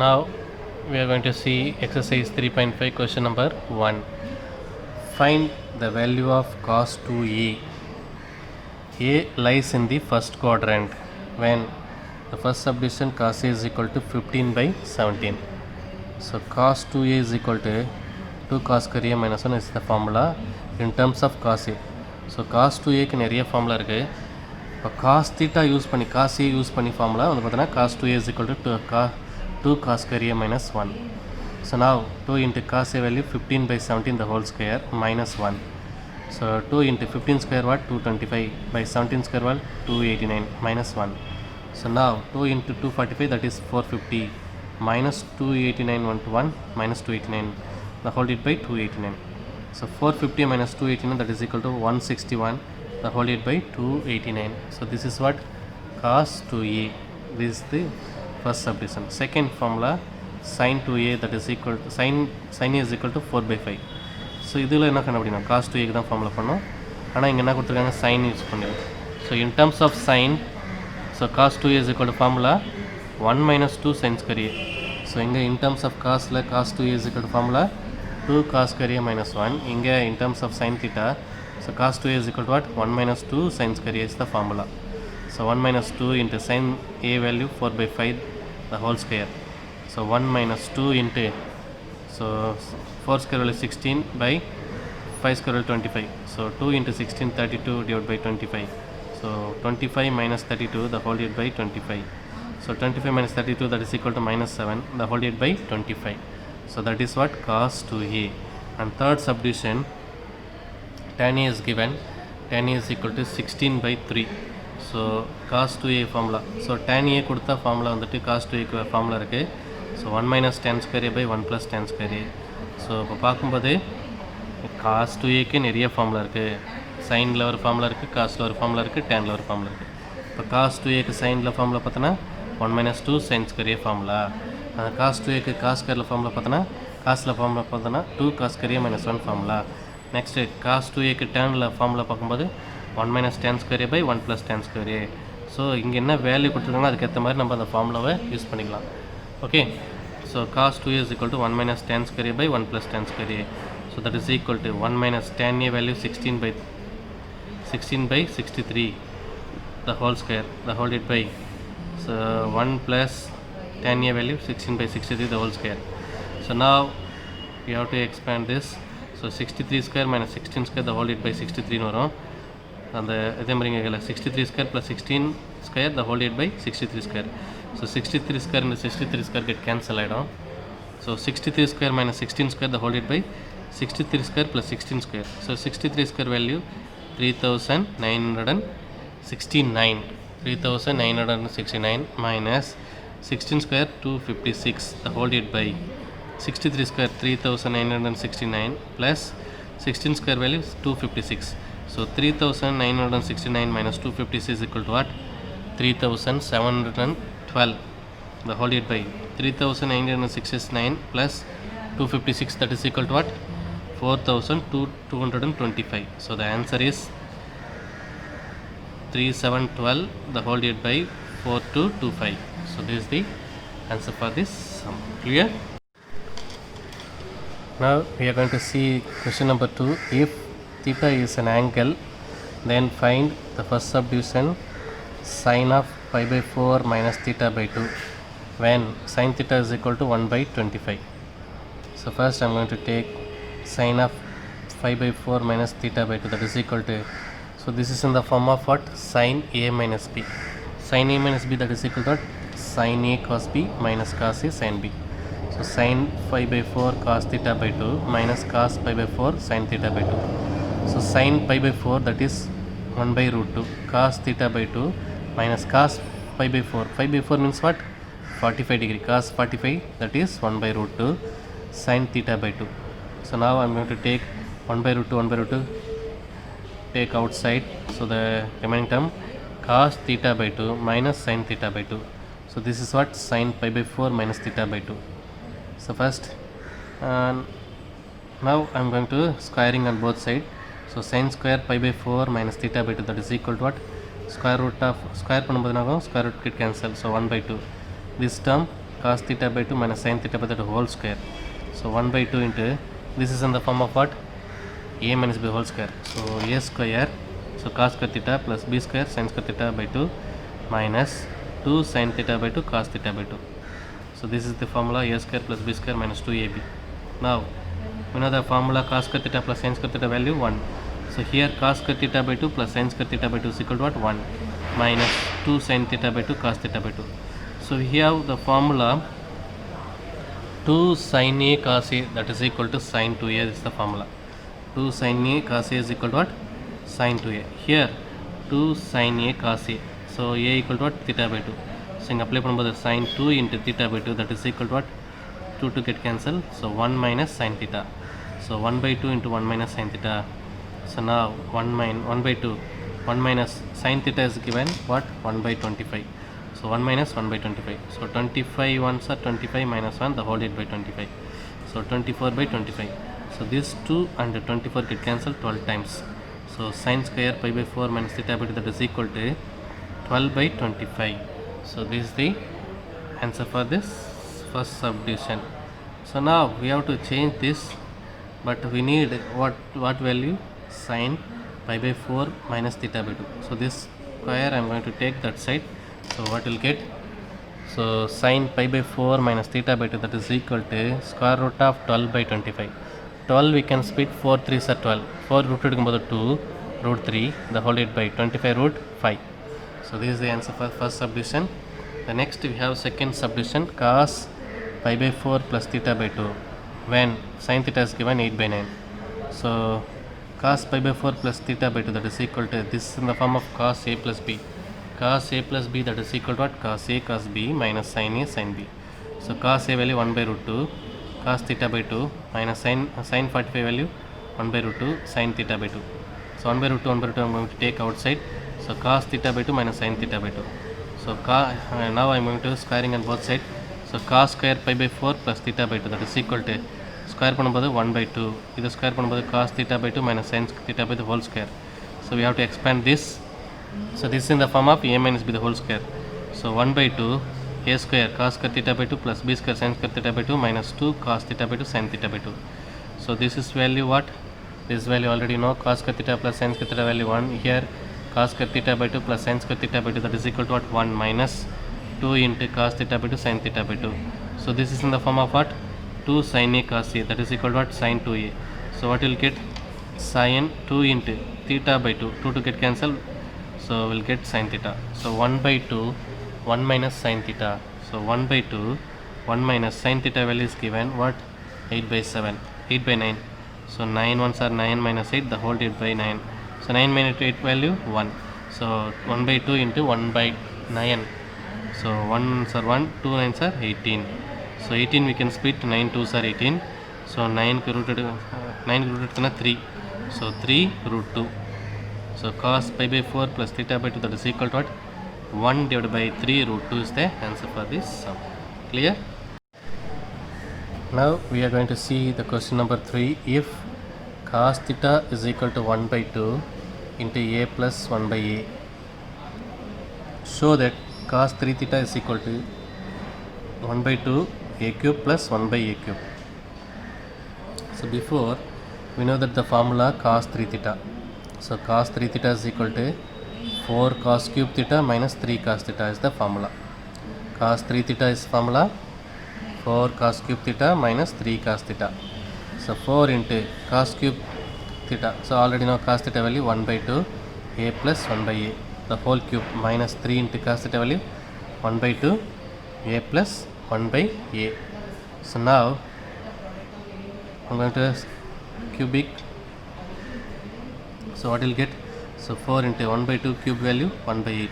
Now we are going to see exercise 3.5 question number 1. Find the value of cos 2a. A lies in the first quadrant when the first subdivision cos a is equal to 15 by 17. So cos 2a is equal to 2 cos square a minus 1 is the formula in terms of cos a. So cos 2a க்கு நிறைய formula இருக்குது. இப்போ cos theta use பண்ணி cos a use பண்ணி formula வந்து பார்த்தீங்கன்னா cos 2a is equal to 2 cos square a minus 1. So now 2 into cos a value 15 by 17 the whole square minus 1. So 2 into 15 square what 225 by 17 square what 289 minus 1. So now 2 into 245 that is 450 minus 289 1 to 1 minus 289 the whole divided by 289. So 450 minus 289 that is equal to 161 the whole divided by 289. So this is what cos 2a. This is the first subdivision. Second formula sin 2a that is equal to sin a is equal to 4 by 5. So இதில் என்ன கண்டுபிடிக்கணும் cos 2a தான் formula பண்ணோம். ஆனால் இங்கே என்ன கொடுத்துருக்காங்க sin use பண்ணிடும். So in terms of sin so cos 2a is equal to formula 1 minus 2 sin square a. So இங்கே in terms of cosல cos 2a is equal to formula 2 cos square a minus 1. இங்கே in terms of sin theta so cos 2a is equal to what 1 minus 2 sin square a is the formula. So 1 minus 2 into sin a value 4 by 5 the whole square. So 1 minus 2 into so 4 square value 16 by 5 square value 25. So 2 into 16 32 divided by 25. So 25 minus 32 the whole divided by 25. So 25 minus 32 that is equal to minus 7 the whole divided by 25. So that is what cos 2a. And third subdivision tan a is given. Tan a is equal to 16 by 3. So cos 2a formula. So tan a கொடுத்த formula வந்துட்டு cos 2a formula இருக்கு. So 1 minus tan square a by 1 plus tan square a. So இப்போ பார்க்கும்போது cos 2a க்கு நிறைய formula இருக்குது. சைனில் ஒரு formula இருக்குது, காஸில் ஒரு ஃபார்முலா இருக்குது, டேனில் ஒரு ஃபார்முலா இருக்குது. இப்போ cos 2a க்கு சைனில் ஃபார்முலா பார்த்தோன்னா 1 minus 2 sin square a formula. அந்த cos 2a க்கு cos squareல ஃபார்முலா பார்த்தோன்னா காஸில் ஃபார்முலா பார்த்தோன்னா 2 cos square a minus 1 formula. Next cos 2a க்கு டேனில் ஃபார்முலா பார்க்கும்போது 1 minus tan square a by 1 plus tan square a. So இங்கே என்ன value கொடுத்துருக்காங்களோ அதுக்கேற்ற மாதிரி நம்ம அந்த ஃபார்முலாவை யூஸ் பண்ணிக்கலாம். Okay, so cos 2a is equal to 1 minus tan square a by 1 plus tan square a. So that is equal to 1 minus tan a value 16 by 63 the whole square the whole divided by so 1 plus tan a value 16 by 63 the whole square. So now we have to expand this. So 63 square minus 16 square the whole divided by 63 வரும். அந்த இதே மாதிரி இங்கே 63 square plus 16 square the whole divided by 63 square. So 63 square into 63 square get cancel ஆகிடும். So 63 square minus 16 square the whole divided by 63 square plus 16 square. So 63 square value 3969 minus 16 square 256 the whole divided by 63 square 3969 plus 16 square value 256. So 3969 minus 256 is equal to what? 3712 the whole divided by 3969 plus 256 that is equal to what? 4225. So the answer is 3712 the whole divided by 4225. So this is the answer for this sum. Clear? Now we are going to see question number 2. If theta is an angle, then find the first subdivision sin of pi by 4 minus theta by 2 when sin theta is equal to 1 by 25. So first I am going to take sin of pi by 4 minus theta by 2 that is equal to, so this is in the form of what? Sin a minus b. Sin a minus b that is equal to what? Sin a cos b minus cos a sin b. So sin pi by 4 cos theta by 2 minus cos pi by 4 sin theta by 2. So sin pi by 4 that is 1 by root 2 cos theta by 2 minus cos pi by 4. Pi by 4 means what? 45 degree. Cos 45 that is 1 by root 2 sin theta by 2. So now I am going to take 1 by root 2 take outside. So the remaining term cos theta by 2 minus sin theta by 2. So this is what? Sin pi by 4 minus theta by 2. So first now I am going to squaring on both sides. So sin square pi by 4 minus theta by 2 that is equal to what? Square root of square பண்ணும்போது நாகும் square root get cancel. So 1 by 2 this term cos theta by 2 minus sin theta by 2 whole square. So 1 by 2 into, this is in the form of what? A minus b whole square. So a square, so cos square theta plus b square sin square theta by 2 minus 2 sin theta by 2 cos theta by 2. So this is the formula a square plus b square minus 2ab. Now we know the formula cos square theta plus sin square theta value 1. So here cos square theta by 2 plus sin square theta by 2 is equal to what? 1 minus 2 sin theta by 2 cos theta by 2. So we have the formula 2 sin a cos a, that is equal to sin 2a. This is the formula. 2 sin a cos a is equal to what? Sin 2a. Here 2 sin a cos a. So a equal to what? Theta by 2. So you apply the sin 2 into theta by 2, that is equal to what? 2 to get cancelled. So 1 minus sin theta. So 1 by 2 into 1 minus sin theta. So now 1 by 2. 1 minus sin theta is given what? 1 by 25. So 1 minus 1 by 25. So 25 ones are 25 minus 1, the whole 8 by 25. So 24 by 25. So these 2 and 24 get cancelled 12 times. So sin square pi by 4 minus theta by 2, that is equal to 12 by 25. So this is the answer for this first subdivision. So now we have to change this, but we need what value? Sin pi by 4 minus theta by 2. So this square I am going to take that side. So what will get? So sin pi by 4 minus theta by 2, that is equal to square root of 12 by 25. 12 we can split 4 3s are 12. 4 root 2 root 3, the whole 8 by 25 root 5. So this is the answer for first subdivision. The next we have second subdivision, cos pi by 4 plus theta by 2 when sin theta is given 8 by 9. So cos pi by 4 plus theta by 2, that is equal to, this is in the form of cos a plus b. Cos a plus b, that is equal to what? Cos a cos b minus sin a sin b. So cos a value 1 by root 2 cos theta by 2 minus sin 45 value 1 by root 2 sin theta by 2. So 1 by root 2 I am going to take outside. So cos theta by 2 minus sin theta by 2. So now I am going to squaring on both sides. So cos square pi by 4 plus theta by 2, that is equal to square பண்ணும்போது 1 by 2. இது square பண்ணும்போது cos theta by 2 minus sin theta by the whole square. So we have to expand this. So this is in the form of a minus b the whole square. So 1 by 2 a square cos square theta by 2 plus b square sin square theta by 2 minus 2 cos theta by 2 sin theta by 2. So this is value what? This value already know, cos square theta plus sin square theta value 1. Here cos square theta by 2 plus sin square theta by 2, that is equal to what? 1 minus 2 into cos theta by 2 sin theta by 2. So this is in the form of what? 2 sin a cos a, that is equal to what? Sin 2a. So what will get? Sin 2 into theta by 2. 2 to get cancelled. So we'll get sin theta. So 1 by 2, 1 minus sin theta. So 1 by 2, 1 minus sin theta value is given what? 8 by 7, 8 by 9. So 9 ones are 9 minus 8, the whole 8 by 9. So 9 minus 8 value 1. So 1 by 2 into 1 by 9. So 1s are 1, 2 9s are 18. So 18 we can split, 9 2s are 18. So 9 rooted 3. So 3 root 2. So cos pi by 4 plus theta by 2, that is equal to what? 1 divided by 3 root 2 is the answer for this sum. Clear? Now we are going to see the question number 3. If cos theta is equal to 1 by 2 into a plus 1 by a, show that cos 3 theta is equal to 1 by 2 a cube plus 1 by a cube. So before we know that the formula cos 3 theta. So cos 3 theta is equal to 4 cos cube theta minus 3 cos theta is the formula. Cos 3 theta is formula 4 cos cube theta minus 3 cos theta. So 4 into cos cube theta. So already know cos theta value 1 by 2 a plus 1 by a, the whole cube, minus 3 into cos theta value 1 by 2 a plus 1 by a. So now I'm going to cubic. So what will get? So 4 into 1 by 2 cube value 1 by 8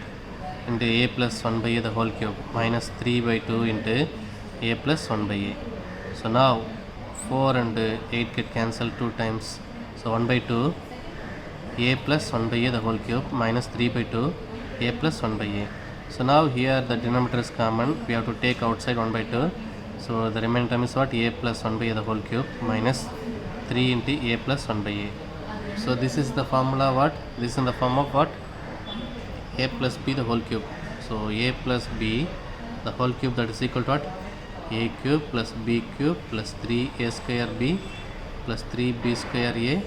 into a plus 1 by a the whole cube minus 3 by 2 into a plus 1 by a. So now 4 and 8 get cancelled 2 times. So 1 by 2 a plus 1 by a the whole cube minus 3 by 2 a plus 1 by a. So now here the denominator is common. We have to take outside 1 by 2. So the remaining term is what? A plus 1 by a the whole cube minus 3 into a plus 1 by a. So this is the formula what? This is in the form of what? A plus b the whole cube. So a plus b the whole cube, that is equal to what? a cube plus b cube plus 3a square b plus 3b square a.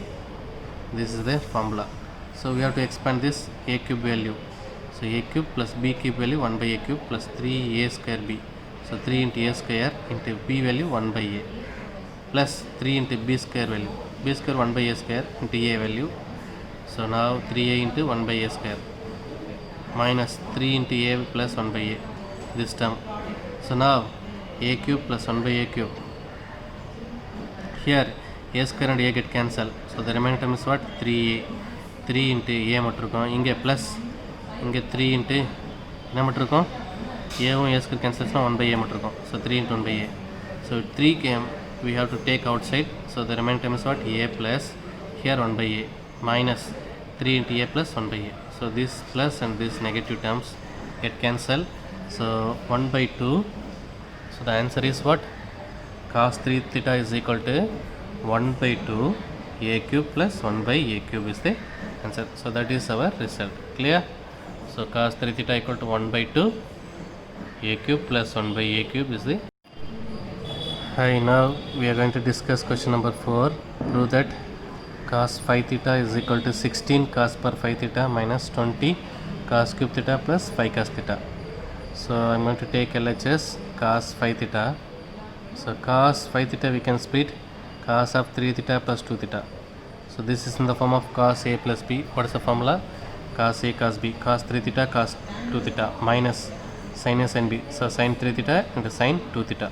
This is the formula. So we have to expand this a cube value. So a cube plus b cube value 1 by a cube plus 3a square b. So 3 into a square into b value 1 by a plus 3 into b square value. B square 1 by a square into a value. So now 3a into 1 by a square minus 3 into a plus 1 by a, this term. So now a cube plus 1 by a cube. Here a square and a get cancelled. So the remaining term is what? 3a. 3 into a மட்டும் இங்கே plus இங்கே 3 into என்ன மட்டும் a a square cancels 1 by a மட்டும். So 3 into 1 by a. So 3 came, we have to take outside. So the remaining term is what? A plus here 1 by a minus 3 into a plus 1 by a. So this plus and this negative terms get cancelled. So 1 by 2. So the answer is what? Cos 3 theta is equal to 1 by 2 a cube plus 1 by a cube is the answer. So that is our result. Clear? So cos 3 theta equal to 1 by 2 a cube plus 1 by a cube is the. Hi, now we are going to discuss question number 4. Prove that cos 5 theta is equal to 16 cos per 5 theta minus 20 cos cube theta plus 5 cos theta. So I'm going to take LHS cos 5 theta. So cos 5 theta we can split cos of 3 theta plus 2 theta. So this is in the form of cos a plus b. What is the formula? Cos a cos b, cos 3 theta cos 2 theta minus sin a sin b. So sin 3 theta into sin 2 theta.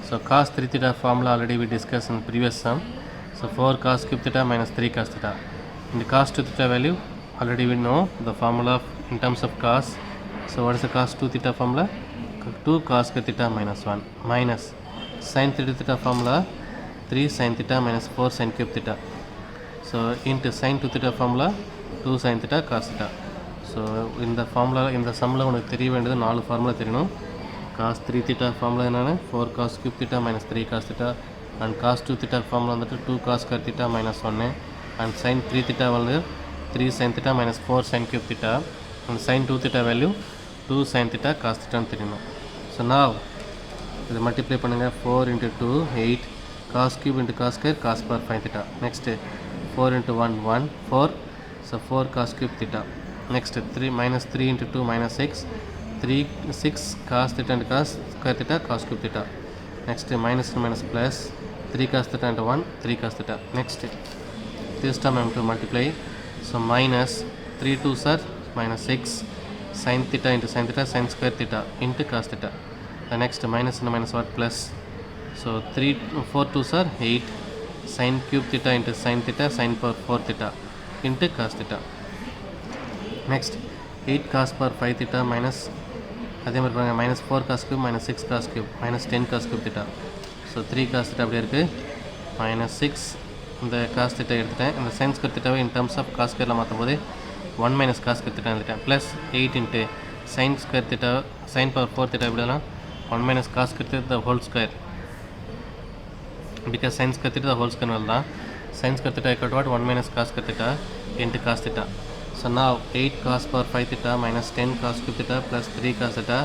So cos 3 theta formula already we discussed in previous sum. So 4 cos cube theta minus 3 cos theta. In the cos 2 theta value already we know the formula in terms of cos. So what is the cos 2 theta formula? 2 cos square theta minus 1 minus sin 3 theta formula 3 sin theta minus 4 sin cube theta. So into sin 2 theta formula 2 sin theta cos theta. So in the formula in the sum la unakku theriya vendiyadhu 4 formula theriyum. Cos 3 theta formula enna 4 cos cube theta minus 3 cos theta and cos 2 theta formula vandhattu 2 cos square theta minus 1 and sin 3 theta value 3 sin theta minus 4 sin cube theta and sin 2 theta value 2 sin theta cos theta nu theriyum. So now idu multiply பண்ணுங்க 4 into 2 8 cos cube into cos square cos per 5 theta. Next 4 into 1 1 4. So 4 cos cube theta. Next 3 minus 3 into 2 minus 6 3 6 cos theta and cos square theta cos cube theta. Next minus and minus plus 3 cos theta and 1 3 cos theta. Next this term I am to multiply. So minus 3 2s are minus 6 sin theta into sin theta sin square theta into cos theta. The next minus and minus what? Plus. So 3 4 2s are 8 sin cube theta into sin theta sin power 4 theta into cos theta. Next 8 cos per 5 theta minus அதே மாதிரி பாருங்கள் minus 4 cos cube minus 6 cos cube minus 10 cos cube theta. So 3 cos theta அப்படியே இருக்குது minus 6 இந்த cos theta எடுத்துட்டேன். இந்த sin square theta in terms of cos square மாற்றும் போது 1 minus cos square theta எடுத்துட்டேன் plus 8 into sin square theta sin power 4 theta எப்படிலாம் 1 minus cos square theta the whole square because sin square theta the whole square தான் sin square theta equal to what? 1 minus cos square theta into cos theta. So now 8 cos power 5 theta minus 10 cos cube theta plus 3 cos theta.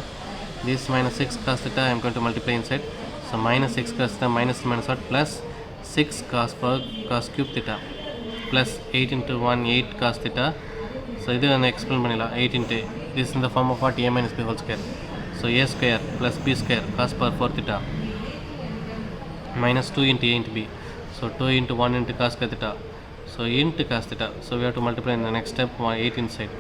This minus 6 cos theta I am going to multiply inside. So minus 6 cos theta minus what? Plus 6 cos power cos cube theta plus 8 into 1 8 cos theta. So இது நான் explain பண்ணிடலாம் 8 into this in the form of what? A minus b whole square. So a square plus b square cos power 4 theta minus 2 into a into b. So 2 into 1 into cos square theta. So into cos theta. So we have to multiply in the next step 8 inside.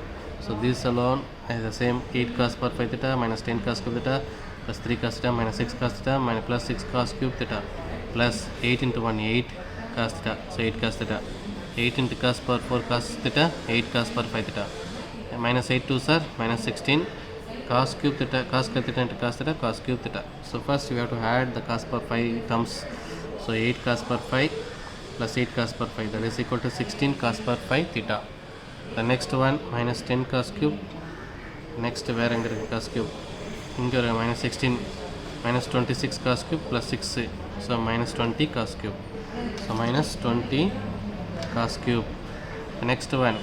So this alone is the same 8 cos per 5 theta minus 10 cos cube theta plus 3 cos theta minus 6 cos theta minus plus 6 cos cube theta plus 8 into 1 8 cos theta. So 8 cos theta 8 into cos per 4 cos theta 8 cos per 5 theta minus 8 2s are minus 16 cos cube theta cos square theta into cos theta cos cube theta. So first we have to add the cos per 5 terms. So 8 cos per 5 plus 8 cos per 5 that is equal to 16 cos per 5 theta. The next one minus 10 cos cube. Next where angle cos cube inga minus 16 minus 26 cos cube plus 6. So minus 20 cos cube. So minus 20 cos cube. The next one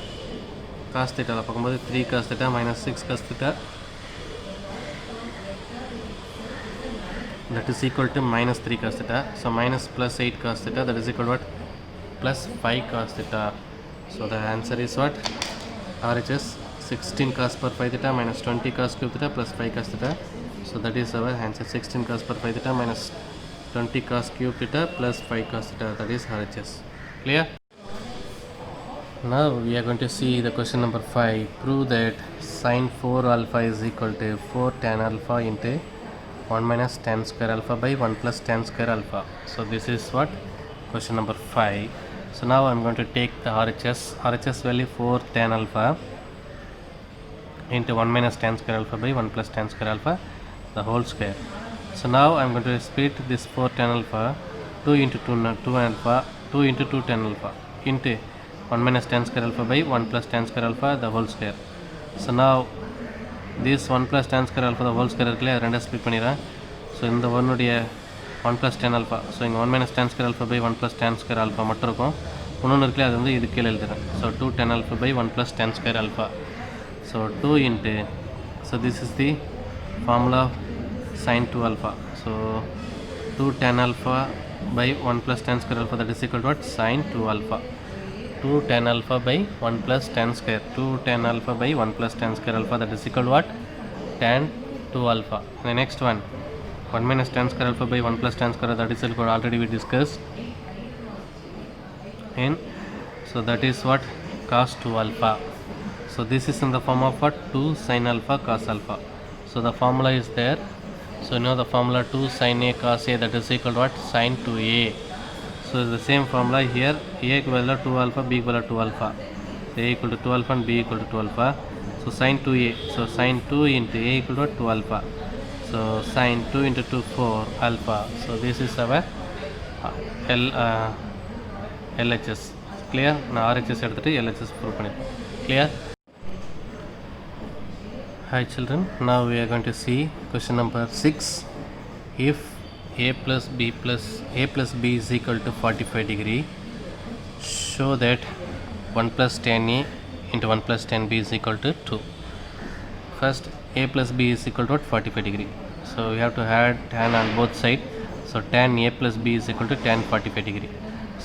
cos theta பார்க்கும்போது 3 cos theta minus 6 cos theta. that is equal to minus 3 cos theta. So minus plus 8 cos theta, that is equal to what? Plus 5 cos theta. So the answer is what? RHS 16 cos per 5 theta minus 20 cos cube theta plus 5 cos theta. So that is our answer, 16 cos per 5 theta minus 20 cos cube theta plus 5 cos theta, that is RHS. Clear? Now we are going to see the question number 5. Prove that sin 4 alpha is equal to 4 tan alpha into 1 minus tan square alpha by 1 plus tan square alpha. So this is what? Question number 5. So now I am going to take the RHS value 4 tan alpha into 1 minus tan square alpha by 1 plus tan square alpha, the whole square. So now I am going to split this 4 tan alpha 2 into 2 alpha 2 into 2 tan alpha into 1 minus tan square alpha by 1 plus tan square alpha, the whole square. So now this 1 plus tan square alpha, the whole square இருக்குல்லையா, ரெண்டா split பண்ணிடுறேன். So இந்த ஒன்னுடைய 1 plus tan alpha, so இங்கே 1 minus tan square alpha by 1 plus tan square alpha மட்டும் இருக்கும். இன்னொன்று இருக்குல்லையா, அது வந்து இது கீழே எழுதுறேன். So 2 tan alpha by 1 plus tan square alpha. So 2 into, so this is the formula of sin 2 alpha. So 2 tan alpha by 1 plus tan square alpha, that is equal to what? Sin 2 alpha. 2 tan alpha by 1 plus tan square. 2 tan alpha by 1 plus tan square alpha, that is equal to what? Tan 2 alpha. The next one, 1 minus tan square alpha by 1 plus tan square, that is equal to, already we discussed. And so that is what? Cos 2 alpha. So this is in the form of what? 2 sin alpha cos alpha. So the formula is there. So you know the formula 2 sin A cos A, that is equal to what? Sin 2A. So the same formula here, A equal to 2 alpha, B equal to 2 alpha. So A equal to 2 alpha and B equal to 2 alpha. So sin 2A, so sin 2 into A equal to 2 alpha. So sin 2 into 2, 4 alpha. So this is our LHS. Clear? Now RHS எடுத்துட்டு LHS prove பண்ணிருக்கோம். Clear? Hi children, now we are going to see question number 6. If a plus b is equal to 45 degree, show that 1 plus tan a into 1 plus tan b is equal to 2. First, a plus b is equal to 45 degree. So we have to add tan on both sides. So tan a plus b is equal to tan 45 degree.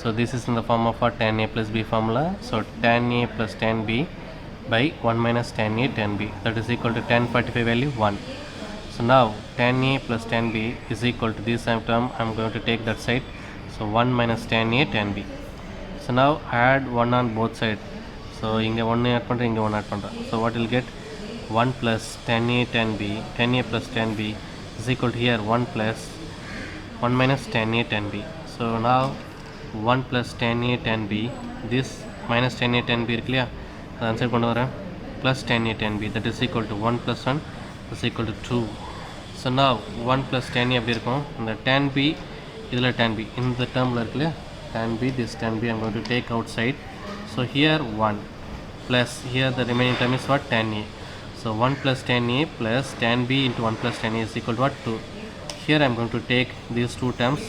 So this is in the form of our tan a plus b formula. So tan a plus tan b by 1 minus tan a tan b, that is equal to tan 45 value 1. So now tan a plus tan b is equal to this term, I am going to take that side. So 1 minus tan a tan b. So now add 1 on both sides. So inga 1 add பண்றேன், inga 1 add பண்றேன். So what will get? 1 plus tan a tan b, tan a plus tan b is equal to here 1 plus 1 minus tan a tan b. So now 1 plus tan a tan b, this minus tan a tan b இருக்குல்லையா, அது answer கொண்டு வரேன், plus tan a tan b, that is equal to 1 plus 1 is equal to 2. So now 1 plus tan a எப்படி இருக்கும், இந்த tan b இதில் tan b இந்த டேர்மில் இருக்குல்லையா, tan b, this tan b I am going to take outside. So here 1 plus here the remaining term is what? Tan a. So 1 plus tan a plus tan b into 1 plus tan a is equal to what? 2. Here I am going to take these two terms.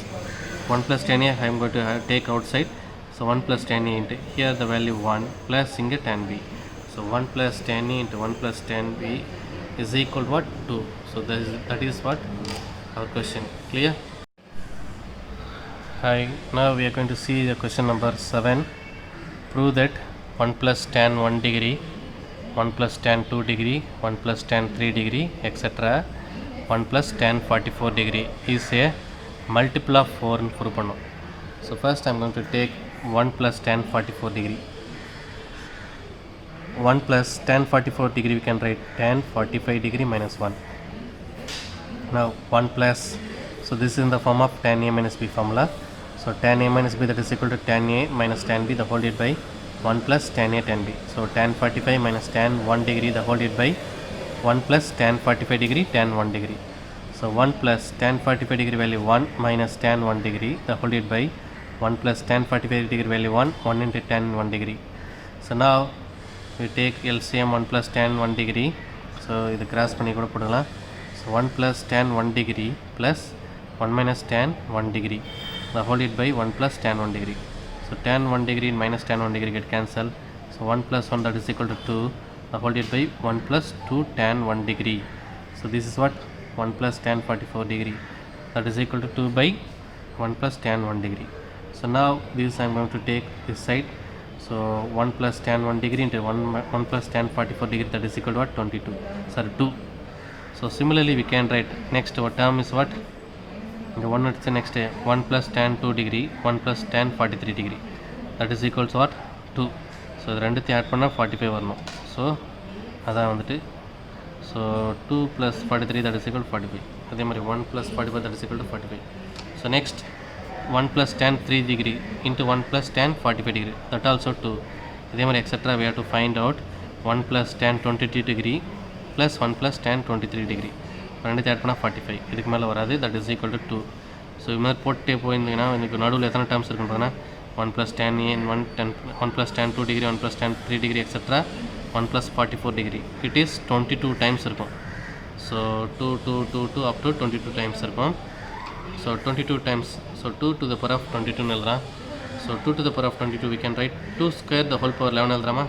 1 plus tan a I am going to take outside. So 1 plus tan a into here the value 1 plus inga tan b. So 1 plus tan a into 1 plus tan b is equal to what? 2. So that is what our question. Clear? Hi, now we are going to see the question number 7. Prove that 1 plus tan 1 degree, 1 plus tan 2 degree, 1 plus tan 3 degree, etc. 1 plus tan 44 degree is a multiple of 4 in prove பண்ணோம். So first I am going to take 1 plus tan 44 degree. 1 plus tan 44 degree we can write tan 45 degree minus 1. Now 1 plus, so this is in the form of tan a minus b formula. So tan a minus b, that is equal to tan a minus tan b the whole divided by 1 plus tan a tan b. So tan 45 minus tan 1 degree the whole divided by 1 plus tan 45 degree tan 1 degree. So 1 plus tan 45 degree value 1 minus tan 1 degree the whole divided by 1 plus tan 45 degree value 1 into tan 1 degree. So now we take LCM 1 plus tan 1 degree. So இது cross பண்ணி கூட போடலாம். So 1 plus tan 1 degree plus 1 minus tan 1 degree the whole divided by 1 plus tan 1 degree. So tan 1 degree and minus tan 1 degree get cancelled. So 1 plus 1, that is equal to 2 the whole divided by 1 plus 2 tan 1 degree. So this is what? 1 plus tan 44 degree that is equal to 2 by 1 plus tan 1 degree. So now this I am going to take this side. So 1 plus tan 1 degree into 1 plus tan 44 degree, that is equal to what? 22. Sorry, 2. So similarly we can write next what term is what? The one at the next 1 plus tan 2 degree, 1 plus tan 43 degree, that is equal to what? 2. So இது ரெண்டுத்தையும் add பண்ணால் 45 வரணும். So அதான் வந்துட்டு so 2 plus 43 that is equal to 45. அதே மாதிரி 1 plus 45 that is equal to 45. So next 1 plus tan 3 degree into 1 plus tan 45 degree, that also 2. இதே மாதிரி etc. we have to find out 1 plus tan 22 degree plus 1 plus tan 23 degree. ரெண்டுத்தையும் add பண்ணால் 45. இதுக்கு மேலே வராது, that is equal to 2. So இது மாதிரி போட்டே போயிருந்தீங்கன்னா எனக்கு நடுவில் எத்தனை terms இருக்குன்றதுனா 1 plus tan a and 1 plus tan 2 degree, 1 plus tan 3 degree etc. 1 plus 44 degree, it is 22 times இருக்கும். So 2 2 2 2 up to 22 times இருக்கும். So 22 times, so 2 to the power of 22 எழுதுறான். So 2 to the power of 22 we can write 2 square the whole power 11 எழுதுறாமா,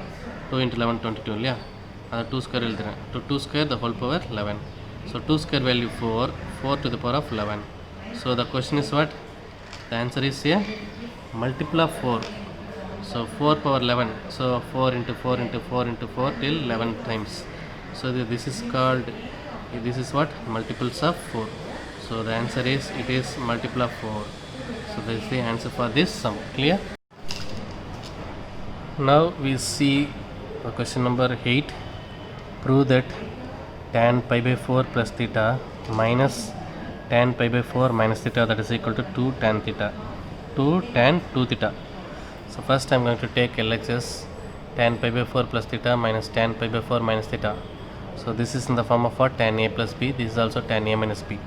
2 into 11 22 இல்லையா, அதை 2 square எழுதுறேன். 2 square the whole power 11. So 2 square value 4, 4 to the power of 11. So the question is what? The answer is a multiple of 4. So 4 power 11. So 4 into 4 into 4 into 4 till 11 times. So this is called, this is what? Multiples of 4. So the answer is, it is multiple of 4. So that is the answer for this sum. Clear? Now we see question number 8. Prove that tan pi by 4 plus theta minus tan pi by 4 minus theta, that is equal to 2 tan theta. 2 tan 2 theta. So first I am going to take LHS tan pi by 4 plus theta minus tan pi by 4 minus theta. So this is in the form of what? Tan a plus b. This is also tan a minus b.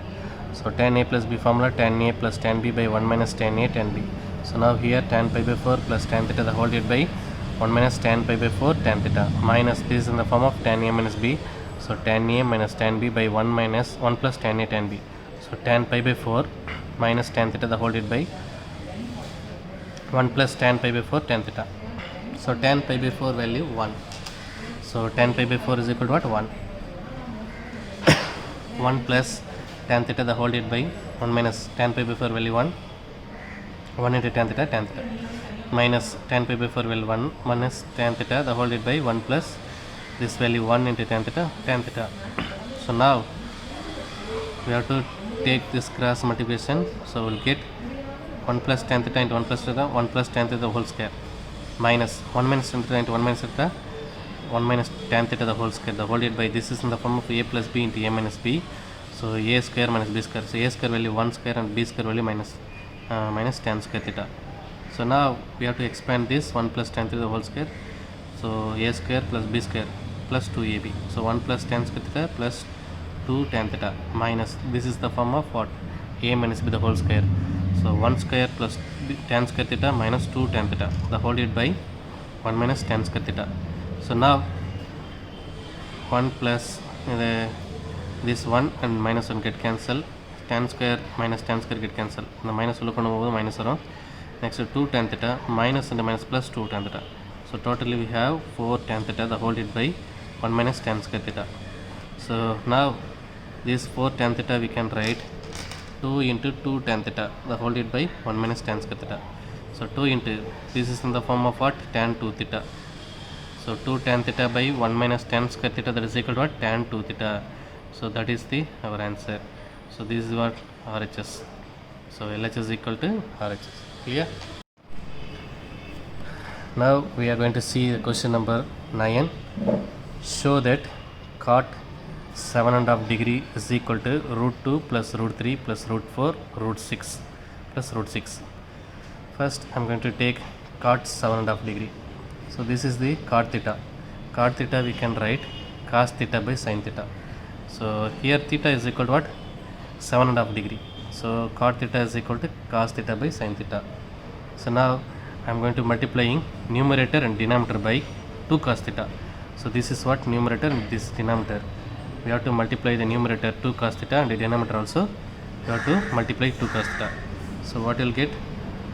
So tan a plus b formula, tan a plus tan b by 1 minus tan a tan b. So now here tan pi by 4 plus tan theta the whole divided by 1 minus tan pi by 4 tan theta minus this is in the form of tan a minus b. So tan a minus tan b by 1 minus 1 plus tan a tan b. So tan pi by 4 minus tan theta the whole divided by 1 plus tan pi by 4 tan theta. So tan pi by 4 value 1. So tan pi by 4 is equal to what? 1. 1 plus tan theta the whole divided by 1 minus tan pi by 4 value 1. 1 into tan theta minus tan pi by 4 value 1 minus tan theta the whole divided by 1 plus this value 1 into tan theta. So now we have to take this cross multiplication. So we'll get 1 plus tan theta into 1 plus theta, 1 plus tan theta the whole square minus 1 minus tan theta into 1 minus theta, 1 minus tan theta the whole square, the whole divided by this is in the form of a plus b into a minus b. So a square minus b square. So a square value 1 square and b square value minus tan square theta. So now we have to expand this 1 plus tan theta the whole square. So a square plus b square plus 2ab. So 1 plus tan square theta plus 2 tan theta minus this is the form of what? A minus b the whole square. So 1 square plus tan square theta minus 2 tan theta the whole divided by 1 minus tan square theta. So now 1 plus this 1 and minus 1 get cancelled. Tan square minus tan square get cancelled. The minus will come over minus around. Next 2 tan theta minus and minus plus 2 tan theta. So totally we have 4 tan theta the whole divided by 1 minus tan square theta. So now this 4 tan theta we can write 2 into 2 tan theta the whole divided by 1 minus tan square theta. So 2 into this is in the form of what? Tan 2 theta. So 2 tan theta by 1 minus tan square theta, that is equal to what? Tan 2 theta. So that is our answer. So this is what RHS. So LHS is equal to RHS. Clear? Now we are going to see the question number 9. Show that cot 7.5 degree is equal to root 2 plus root 3 plus root 4 root 6 plus root 6. First I am going to take cot 7.5 degree. So this is the cot theta. Cot theta we can write cos theta by sin theta. So here theta is equal to what? 7.5 degree. So cot theta is equal to cos theta by sin theta. So now I am going to multiplying numerator and denominator by 2 cos theta. So this is what? Numerator and this denominator. We have to multiply the numerator 2 cos theta and the denominator also we have to multiply 2 cos theta. So what you'll get?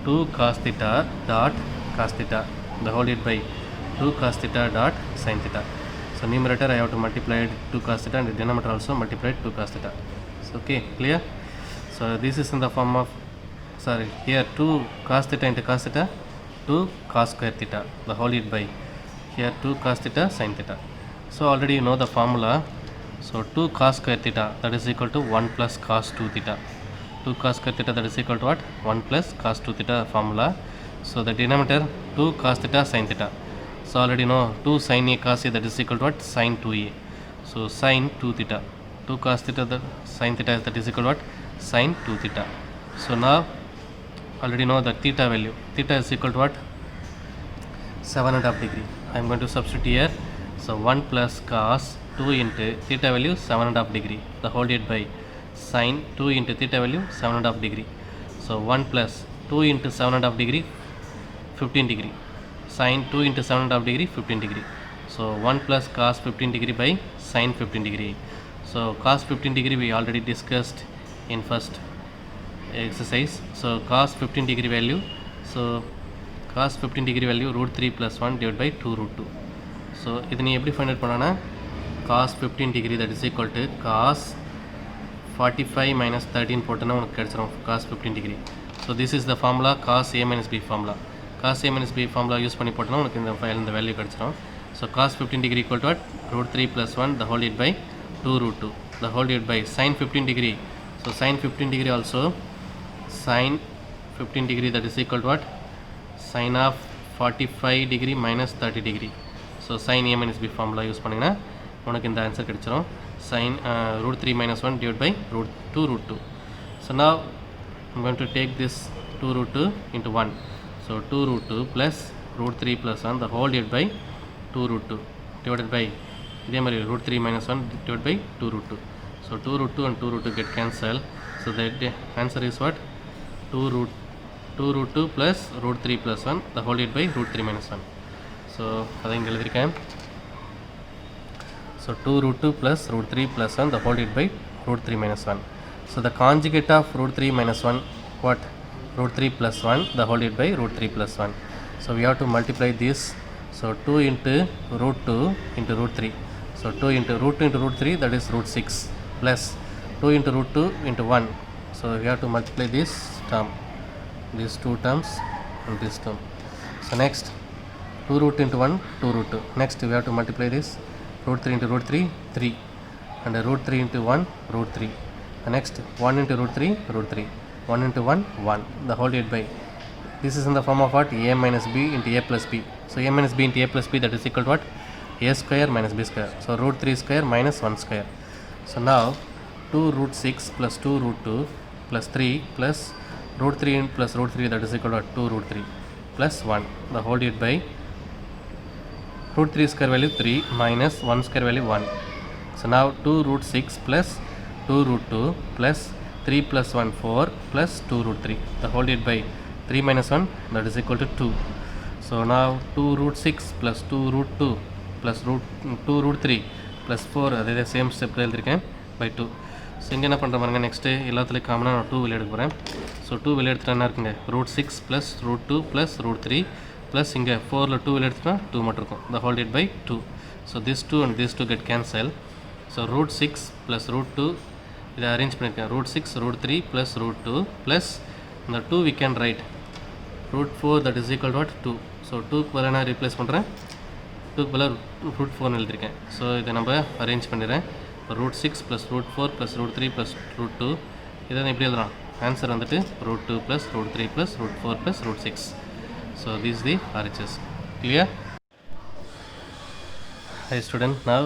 2 cos theta dot cos theta the whole divided by 2 cos theta dot sin theta. So numerator I have to multiply 2 cos theta and the denominator also multiply 2 cos theta. So okay, clear? So this is in the form of, sorry, here 2 cos theta into cos theta, 2 cos square theta, the whole divided by here 2 cos theta sin theta. So already you know the formula. So 2 cos square theta, that is equal to 1 plus cos 2 theta. 2 cos square theta, that is equal to what? 1 plus cos 2 theta formula. So the denominator 2 cos theta sin theta. So already know 2 sin a cos a, that is equal to what? Sin 2a. So sin 2 theta. 2 cos theta, the sin theta, that is equal to what? Sin 2 theta. So now already know the theta value. Theta is equal to what? 7.5 degree. I am going to substitute here. So 1 plus cos 2 into theta value 7.5 degree, the whole divided by sin 2 into theta value 7.5 degree. So 1 plus 2 into 7.5 degree 15 degree, sin 2 into 7.5 degree 15 degree. So 1 plus cos 15 degree by sin 15 degree. So cos 15 degree we already discussed in first exercise. So cos 15 degree value, so cos 15 degree value root 3 plus 1 divided by 2 root 2. So இது நீ எப்படி find out பண்ணானா cos 15 degree, that is equal to cos 45 minus 13 போட்டோன்னா உனக்கு கிடச்சிரும் cos 15 degree. So this is the formula, cos a minus b formula. Cos a minus b formula use பண்ணி போட்டோன்னா உனக்கு இந்த வேல்யூ கிடச்சிரும். So cos 15 degree equal to what? Root 3 plus 1, the whole divided by 2 root 2, the whole divided by sin 15 degree. So sin 15 degree also, sin 15 degree, that is equal to what? Sin of 45 degree minus 30 degree. So sin a minus b formula use பண்ணிங்கன்னா உனக்கு இந்த answer கிடச்சிரும். sin root 3 minus 1 divided by root 2 root 2. So now I'm going to take this 2 root 2 into 1. So 2 root 2 plus root 3 plus 1, the whole divided by 2 root 2 divided by இதே மாதிரி root 3 minus 1 divided by 2 root 2. So 2 root 2 and 2 root 2 get cancelled. So the answer is what? 2 root 2 plus root 3 plus 1, the whole divided by root 3 minus 1. So அதை இங்கே எழுதியிருக்கேன். So 2 root 2 plus root 3 plus 1, the whole divided by root 3 minus 1. So the conjugate of root 3 minus 1, what? Root 3 plus 1, the whole divided by root 3 plus 1. So we have to multiply this. So 2 into root 2 into root 3. So 2 into root 3, that is root 6, plus 2 into root 2 into 1. So we have to multiply this term, these two terms and this term. So next 2 root into 1, 2 root 2. Next we have to multiply this. Root 3 into root 3, 3, and root 3 into 1, root 3. The next 1 into root 3, root 3. 1 into 1, 1. The whole divided by, this is in the form of what? A minus b into a plus b. So a minus b into a plus b, that is equal to what? A square minus b square. So root 3 square minus 1 square. So now 2 root 6 plus 2 root 2 plus 3 plus root 3 plus root 3, that is equal to what? 2 root 3 plus 1. The whole divided by root 3 square value 3 minus 1 square value 1. So now 2 root 6 plus 2 root 2 plus 3 plus 1 4 plus 2 root 3. The whole divided by 3 minus 1, that is equal to 2. So now 2 root 6 plus 2 root 2 plus 2 root 3 plus 4, அதே same ஸ்டெப்பில் எழுதியிருக்கேன் by 2. So இங்கே என்ன பண்ணுற பாருங்க, next எல்லாத்துலேயும் காமனாக நான் 2 வெளியே எடுக்க போகிறேன். ஸோ 2 வெளியே எடுத்துகிட்டு என்ன இருக்குங்க, root 6 plus root 2 plus root 3 plus இங்கே 4ல் 2 வெளியே எடுத்துட்டா 2 மட்டும் இருக்கும், the whole divided by 2. So this 2 and this 2 get cancelled. So root 6 plus root 2, இதை அரேஞ்ச் பண்ணியிருக்கேன், root 6 root 3 plus root 2 plus இந்த 2 we can write root 4, that is equal to what? 2. So 2க்கு பதிலாக நான் ரீப்ளேஸ் பண்ணுறேன், 2க்கு பதிலாக root 4 எழுதியிருக்கேன். ஸோ இதை நம்ம அரேஞ்ச் பண்ணிடுறேன். root 6 plus root 4 plus root 3 plus root 2, இதை எப்படி எழுதுறோம், ஆன்சர் வந்துட்டு root 2 plus root 3 plus root 4 plus root 6. So this is the RHS. Clear? Hi student, now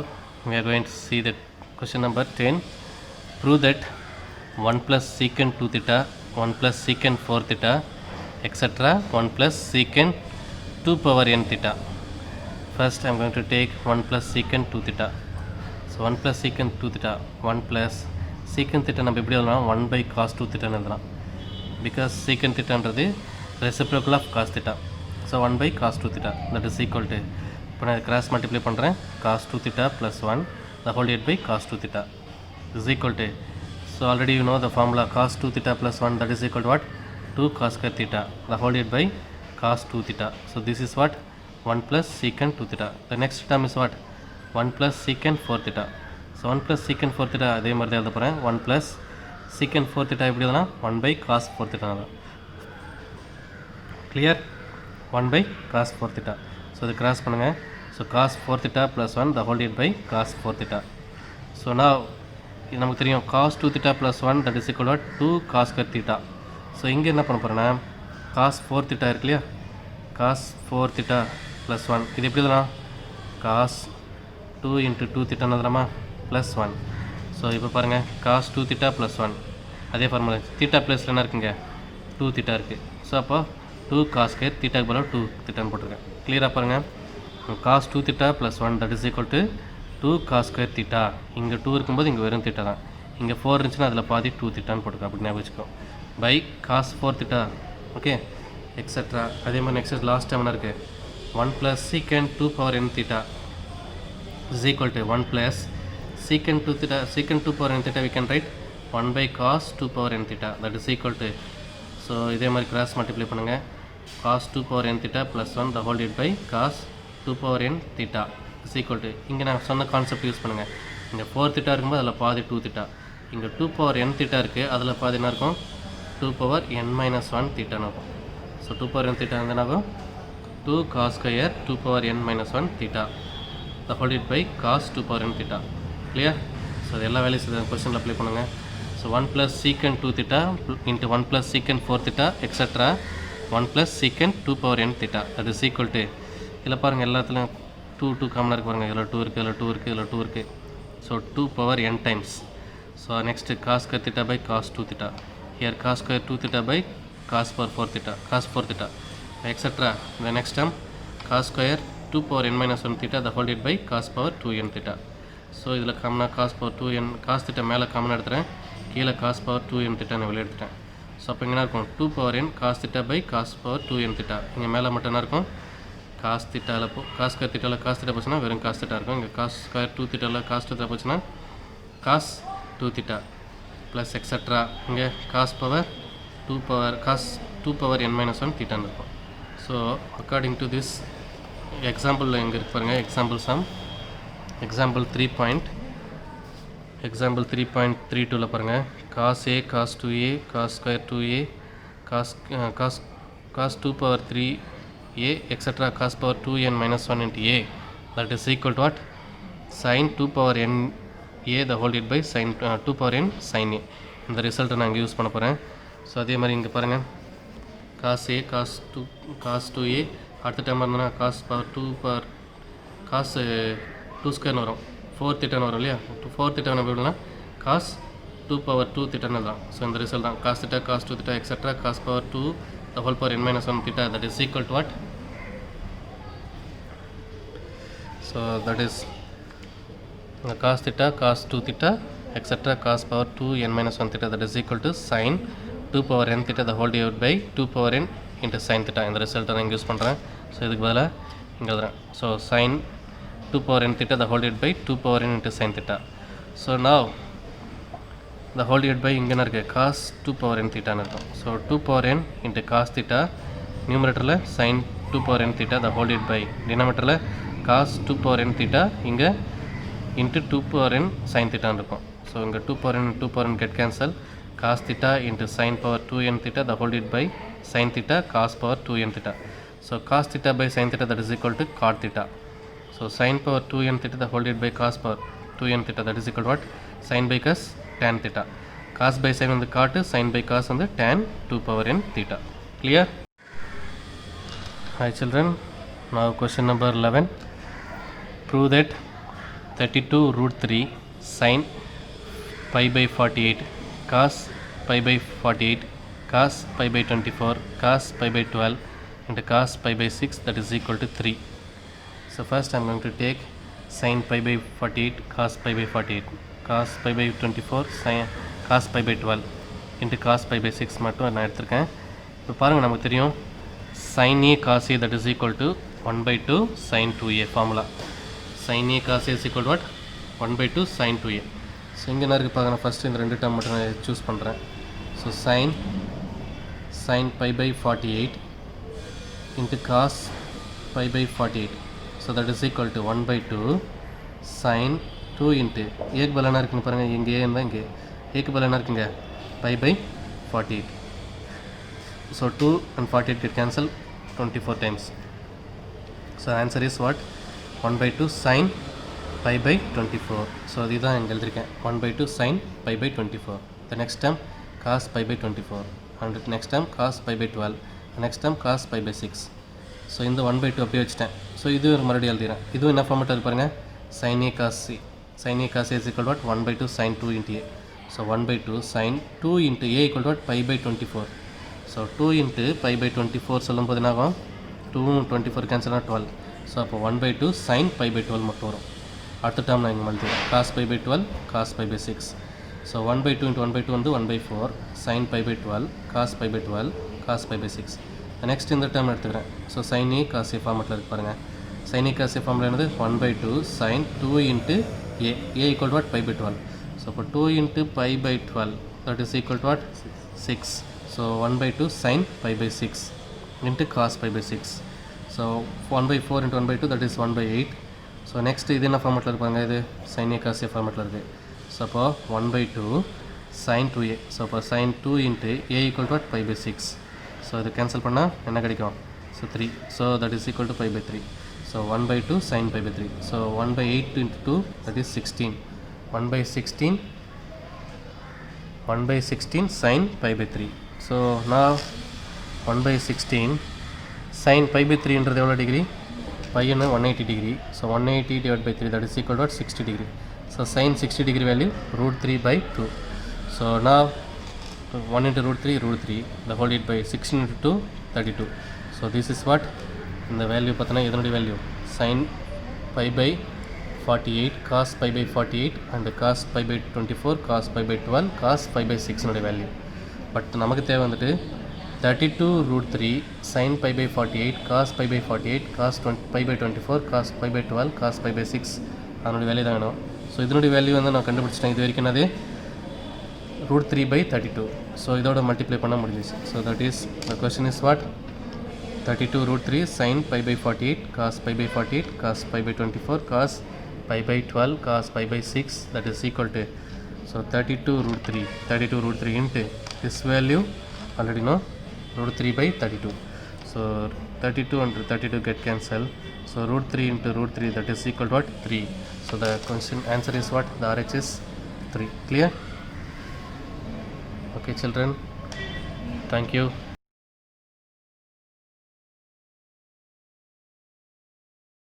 we are going to see the question number 10. Prove that 1 plus secant 2 theta, 1 plus secant 4 theta, etc. 1 plus secant 2 power n theta. First I am going to take 1 plus secant 2 theta. So 1 plus secant 2 theta, 1 plus secant theta நம்ம எப்படி எழுதலாம், 1 by cos 2 theta எழுதலாம். Because secant theta என்றது reciprocal of cos theta. So 1 by cos 2 theta, that is equal to, இப்போ நான் cross multiply பண்ணுறேன், cos 2 theta plus 1, the whole divided by cos 2 theta is equal to, so already you know the formula, cos 2 theta plus 1, that is equal to what? 2 cos square theta, the whole divided by cos 2 theta. So this is what? 1 plus secant 2 theta. The next term is what? 1 plus secant 4 theta. So 1 plus secant 4 theta அதே மாதிரி தான் எழுத போகிறேன், 1 plus சீக்கன் 4 theta எப்படி தான் 1 by cos 4 theta தான். Clear? 1 by cos 4 theta. So இது கிராஸ் பண்ணுங்கள். So cos 4 theta plus 1 the whole divide by cos 4 theta. So நான் இது நமக்கு தெரியும் cos 2 theta plus 1 that is equal to 2 cos square theta. So இங்கே என்ன பண்ண போகிறேன்னா காஸ் 4 தீட்டா இருக்கு இல்லையா, காஸ் 4 தீட்டா ப்ளஸ் 1 இது எப்படி தான் காஸ் 2 இன்ட்டு 2 தீட்டான்னு தரமா ப்ளஸ் 1. ஸோ இப்போ பாருங்கள் காஸ் 2 தீட்டா ப்ளஸ் 1 அதே ஃபார்முலா தீட்டா ப்ளஸில் என்ன இருக்குங்க 2 தீட்டா இருக்குது. ஸோ அப்போ 2 காஸ் ஸ்கொயர் தீட்டாக்கு பதிலாக 2 தீட்டான்னு போட்டிருக்கேன். கிளியராக பாருங்கள் cos 2 theta plus 1 that is equal to 2 cos square theta. இங்கே 2 இருக்கும்போது இங்கே வெறும் தீட்டா தான், இங்கே 4 இருந்துச்சுன்னா அதில் பாதி 2 தீட்டான்னு போட்டிருக்கேன். அப்படி ஞாபகம் வச்சுக்கோ. By cos 4 theta okay extra. அதே மாதிரி நெக்ஸ்ட் லாஸ்ட் டைம் என்ன இருக்குது 1 ப்ளஸ் சீக்கன் 2 power n theta is equal to 1 plus secant 2 theta secant 2 power n theta we can write 1 by cos 2 power n theta that is equal to. so இதே மாதிரி cross multiply பண்ணுங்க cos 2 power n theta plus 1 the whole divided by cos 2 power n theta is equal to. இங்கே நான் சொன்ன concept use பண்ணுங்கள். இங்கே 4 theta இருக்கும்போது அதில் பாதி 2 theta, இங்கே 2 power n theta இருக்குது அதில் பாதி என்ன இருக்கும் 2 power n minus 1 theta இருக்கும். ஸோ 2 power n theta வந்து என்ன ஆகும் 2 cos square 2 power n minus 1 theta the whole divided by cos 2 power n theta. Clear? So அது எல்லா வேலையும் கொஸ்டினில் அப்ளை பண்ணுங்கள். ஸோ 1 ப்ளஸ் சீக்கன் 2 தீட்டா இன்ட்டு 1 ப்ளஸ் சீக்கன் 4 தீட்டா எக்ஸட்ரா 1 ப்ளஸ் சீக்கன் 2 பவர் n தீட்டா அது இஸ் ஈக்குவல் டு. இதில் பாருங்கள் எல்லாத்துலையும் 2 காமனாக இருக்குது பாருங்கள். இதில் 2 இருக்குது, இதில் 2 இருக்குது, இதில் 2 இருக்குது. So 2 power n times. So next cos square theta by cos 2 theta. Here cos square 2 theta by cos power 4 theta cos 4 theta extra. இந்த next time cos square 2 power n minus 1 theta the whole divide by cos power 2n theta. So இதில் காமனாக cos power 2n cos திட்டா மேலே காமனாக எடுத்துகிறேன், கீழே cos power 2n திட்டா நான் வெளியே எடுத்துட்டேன். So அப்போ இங்கே இருக்கும் 2 power n cos theta by cos power 2n theta. இங்கே மேலே மட்டும் என்ன இருக்கும் காஸ் திட்டாவில் காஸ் ஸ்கொயர் திட்டாவில் காஸ் திட்டா போச்சுன்னா வெறும் காஸ் திட்டா இருக்கும். இங்கே காஸ் ஸ்கொயர் 2 திட்டாவில் காஸ் 2 திட்டா போச்சுன்னா காஸ் 2 திட்டா ப்ளஸ் எக்ஸட்ரா. இங்கே cos power 2 power cos 2 power n minus 1 தீட்டான்னு இருக்கும். So according to this example எங்கே இருக்கு பாருங்கள். example 3.32 பாருங்கள். cos a cos 2a cos square 2a cos 2 power 3a etc cos power 2n minus 1 into a that is equal to what sin 2 power n a the whole divided by sin 2 power n sin a. இந்த ரிசல்ட்டை நான் இங்கே use பண்ண போகிறேன். So அதே மாதிரி இங்கே பாருங்கள் cos a cos 2a அடுத்த டைம் இருந்ததுன்னா cos power 2 power cos 2 ஸ்கொயர்னு வரும் 4 தீட்டான்னு வரும் இல்லையா. 4 தீட்டான்னு எப்படி விடலாம் காஸ் 2 பவர் 2 தீட்டான்னு தான். ஸோ இந்த ரிசல்ட் தான் cos theta cos 2 theta extra cos power 2 the whole power n minus 1 theta that is equal to what. So that is cos theta cos 2 theta extra cos power 2 n minus 1 theta that is equal to sine 2 power n theta the whole divide by 2 power n into sine theta. இந்த ரிசல்ட்டை நான் இங்கே use பண்ணுறேன். So இதுக்கு பதிலாக இங்கே எழுதுறேன். So sine 2 power n theta the whole divided by 2 power n into sin theta. So now the whole divided by இங்கே என்ன இருக்குது cos 2 power n theta இருக்கும். So 2 power n into cos theta numeratorல sin 2 power n theta the whole divided by denominatorல cos 2 power n theta இங்கே into 2 power n sin theta இருக்கும். So இங்கே 2 power n 2 power n get cancel cos theta into sin power 2n theta the whole divided by sin theta cos power 2n theta. So cos theta by sin theta that is equal to cot theta. So sin power 2n theta the whole divided by cos power 2n theta that is equal to what sin by cos tan theta. Cos by sin on the cot, sin by cos on the tan 2 power n theta. Clear? Hi children, now question number 11. Prove that 32 root 3 sin pi by 48 cos pi by 48 cos pi by 24 cos pi by 12 into cos pi by 6 that is equal to 3. So first I am going to take sin pi by 48 cos pi by 48 cos pi by 24 sin cos pi by 12 into cos pi by 6 மட்டும் நான் எடுத்துருக்கேன். இப்போ பாருங்கள் நமக்கு தெரியும் sin a cos a that is equal to 1 by 2 sin 2a formula. sin a cos a is equal to what 1 by 2 sin 2a. So இங்கே என்ன இருக்குது பாருங்கள். ஃபஸ்ட்டு இந்த ரெண்டு டேர்ம் மட்டும் நான் சூஸ் பண்ணுறேன். So sin pi by 48 into cos pi by 48. So that is equal to 1 by 2 sin 2 into ஏக்கு பதில் என்ன இருக்குன்னு பாருங்கள். இங்கே இருந்தால் இங்கே ஏக்கு பதில் என்ன இருக்குங்க pi by 48. So 2 and 48 get cancelled 24 times. So answer is what? 1 by 2 sine pi by 24. So இதுதான் இங்க எழுதிருக்கேன் 1 by 2 sine pi by 24. The next term cos pi by 24 and next term cos pi by 12. The next term cos pi by 6. So இந்த 1 by 2 அப்படியே வச்சுட்டேன். So இது ஒரு மறுபடியும் எழுதிடுறேன். இதுவும் என்ன ஃபார்மெட் இருக்கு பாருங்கள், sin a cos c. sin a cos a is equal to what? 1 by 2 sin 2 into a. So 1 by 2 sin 2 into a equal to what? Pi by 24. So 2 into pi by 24 சொல்லும்போது என்ன ஆகும்? 2 24 cancel 12. So அப்போ 1 by 2 sin pi by 12 மட்டும் வரும். அடுத்த term நான் இங்கே எழுதிடுறேன், cos pi by 12 cos pi by 6. So 1 by 2 into 1 by 2 வந்து 1 by 4 sin pi by 12 cos pi by 12 cos pi by 6. Next இந்த டேர்ம் எடுத்துக்கிறேன். So sin a cos a ஃபார்மெட்டில் இருக்கு பாருங்கள். sin a cos a ஃபார்மில் என்னது 1 by 2 sin 2 into a equal to what? Pi by 12. So அப்போ 2 into pi by 12 that is equal to what? 6. So 1 by 2 sin pi by 6 into cos pi by 6. So 1 by 4 into 1 by 2 that is 1 by 8. So next இது என்ன ஃபார்மெட்டில் இருப்பாங்க, இது sin a cos a ஃபார்மெட்டில் இருக்குது. So அப்போ 1 by 2 sin 2a. So அப்போ sin 2 into a equal to what? Pi by 6. So இது cancel பண்ணால் என்ன கிடைக்கும்? So 3. So that is equal to pi by 3. So 1 by 2 sin pi by 3. So 1 by 8 into 2 that is 16. 1 by 16 sin pi by 3. So now 1 by 16 sin pi by 3 என்றது எவ்வளோ degree? pi என்ன 180 degree. So 180 divided by 3 that is equal to what? 60 degree. So sin 60 degree value root 3 by 2. So now 1 into root 3 the whole divided by 16 into 2 32. So this is what இந்த value பார்த்தோன்னா இதனுடைய value sin pi by 48 cos pi by 48 and cos pi by 24 cos pi by 12 cos pi by 6 உடைய value. But நமக்கு தேவை வந்துட்டு 32 root 3 sin pi by 48 cos pi by 48 cos pi by 24 cos pi by 12 cos pi by 6 அதனுடைய value தான் வேணும். So இதனுடைய value வந்து நான் கண்டுபிடிச்சிட்டேன். இது வரைக்கும் என்னது root 3 by 32. ஸோ இதோட மல்டிப்ளை பண்ண முடிஞ்சிச்சு. So that is the question is what? 32 root 3 sin pi by 48 cos pi by 48 cos pi by 24 cos pi by 12 cos pi by 6 that is equal to, so 32 root 3 into this value already know, root 3 by 32. So 32 and 32 get cancelled. So root 3 into root 3 that is equal to what? 3. So the question answer is what? The RH is 3. Clear? Okay children, thank you.